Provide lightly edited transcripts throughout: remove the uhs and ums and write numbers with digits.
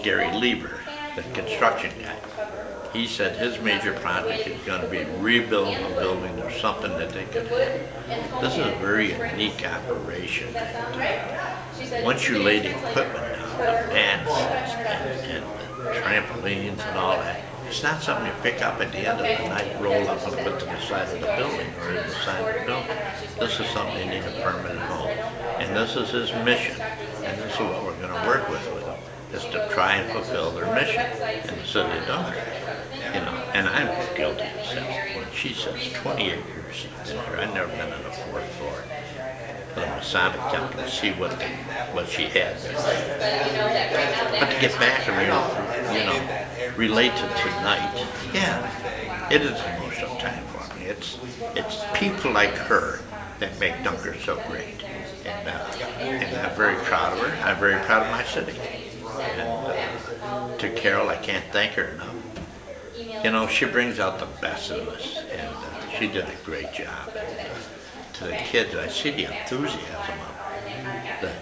Gary Lieber, the construction guy. He said his major project is going to be rebuild the building or something that they could have. This is a very unique operation. Once you lay the equipment down, the mats and the trampolines and all that, it's not something you pick up at the end of the night, roll up and put to the side of the building or in the side of the building. This is something you need a permanent home. And this is his mission. And this is what we're going to work with him, is to try and fulfill their mission in the city of Dunkirk. You know, and I'm guilty of this. When she says 28 years in there, I've never been on the fourth floor of the Masonic Temple to see what she had there. But to get back and relate to tonight, yeah, it is an emotional time for me. It's people like her that make Dunkirk so great, and I'm very proud of her. I'm very proud of my city. And to Carole, I can't thank her enough. You know, she brings out the best of us, and she did a great job. And, to the kids, I see the enthusiasm of the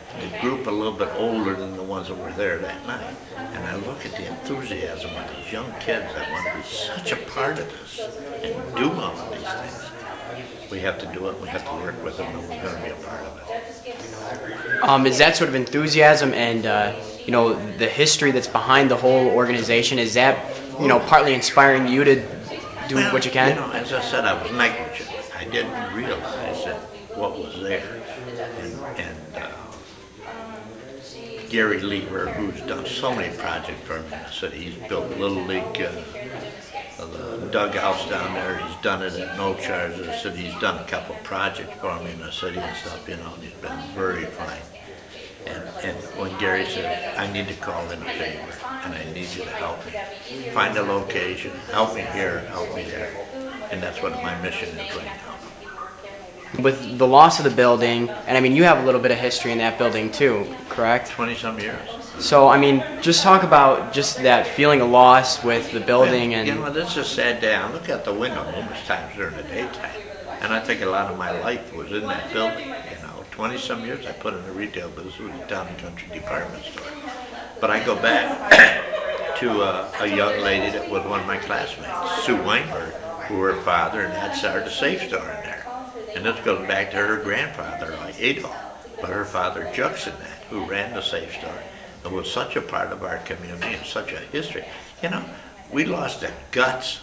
group a little bit older than the ones that were there that night. And I look at the enthusiasm of these young kids that want to be such a part of this and do all of these things. We have to do it, we have to work with them, and we're going to be a part of it. Is that sort of enthusiasm and you know, the history that's behind the whole organization, is that, you know, partly inspiring you to do what you can? You know, as I said, I was negligent. I didn't realize that what was there. And Gary Lieber, who's done so many projects for me in the city, he's built Little League, the dugouts down there. He's done it at no charge to the city. He's done a couple of projects for me in the city and stuff, you know, and he's been very fine. And when Gary said, I need to call in a favor, and I need you to help me. Find a location, help me here, help me there. And that's what my mission is right now. With the loss of the building, and I mean, you have a little bit of history in that building too, correct? 20-some years. So, I mean, just talk about just that feeling of loss with the building. Well, and you know, this is a sad day. I look out the window numerous times during the daytime, and I think a lot of my life was in that building. 20-some years I put in the retail business with a town and country department store. But I go back to a young lady that was one of my classmates, Sue Weinberg, who her father and dad started a safe store in there. And this goes back to her grandfather, like Adolf, but her father, Judson, who ran the safe store and was such a part of our community and such a history. You know, we lost the guts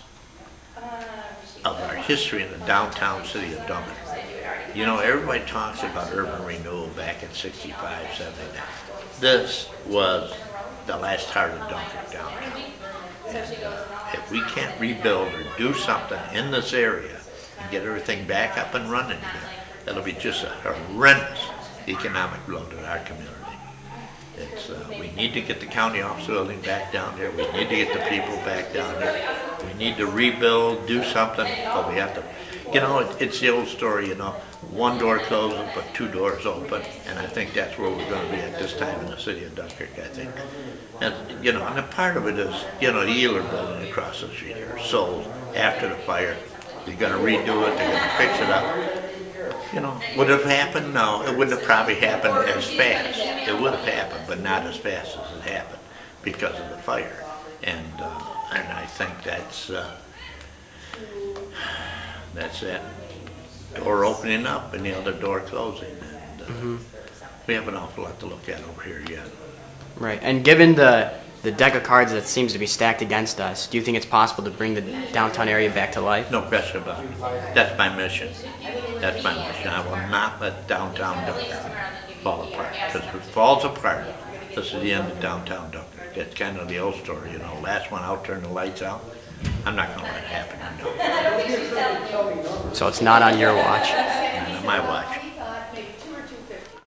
of our history in the downtown city of Dunkirk. You know, everybody talks about urban renewal back in 65, 79. This was the last heart of Dunkirk downtown. And if we can't rebuild or do something in this area and get everything back up and running again, that'll be just a horrendous economic blow to our community. It's, we need to get the county office building back down there. We need to get the people back down there. We need to rebuild, do something, but we have to. You know, it's the old story, you know, one door closes but two doors open, and I think that's where we're going to be at this time in the city of Dunkirk, I think. And, you know, and a part of it is, you know, the Ealer building across the street here, sold after the fire. They're going to redo it, they're going to fix it up. You know, would it have happened? No, it wouldn't have probably happened as fast. It would have happened, but not as fast as it happened because of the fire. And I think that's that door opening up and the other door closing. And we have an awful lot to look at over here yet. Right, and given the deck of cards that seems to be stacked against us, do you think it's possible to bring the downtown area back to life? No question about it. That's my mission. That's my mission. I will not let downtown Dunkirk fall apart. Because if it falls apart, this is the end of downtown Dunkirk. That's kind of the old story, you know, last one out, turn the lights out. I'm not going to let it happen. No. So it's not on your watch? Not on my watch.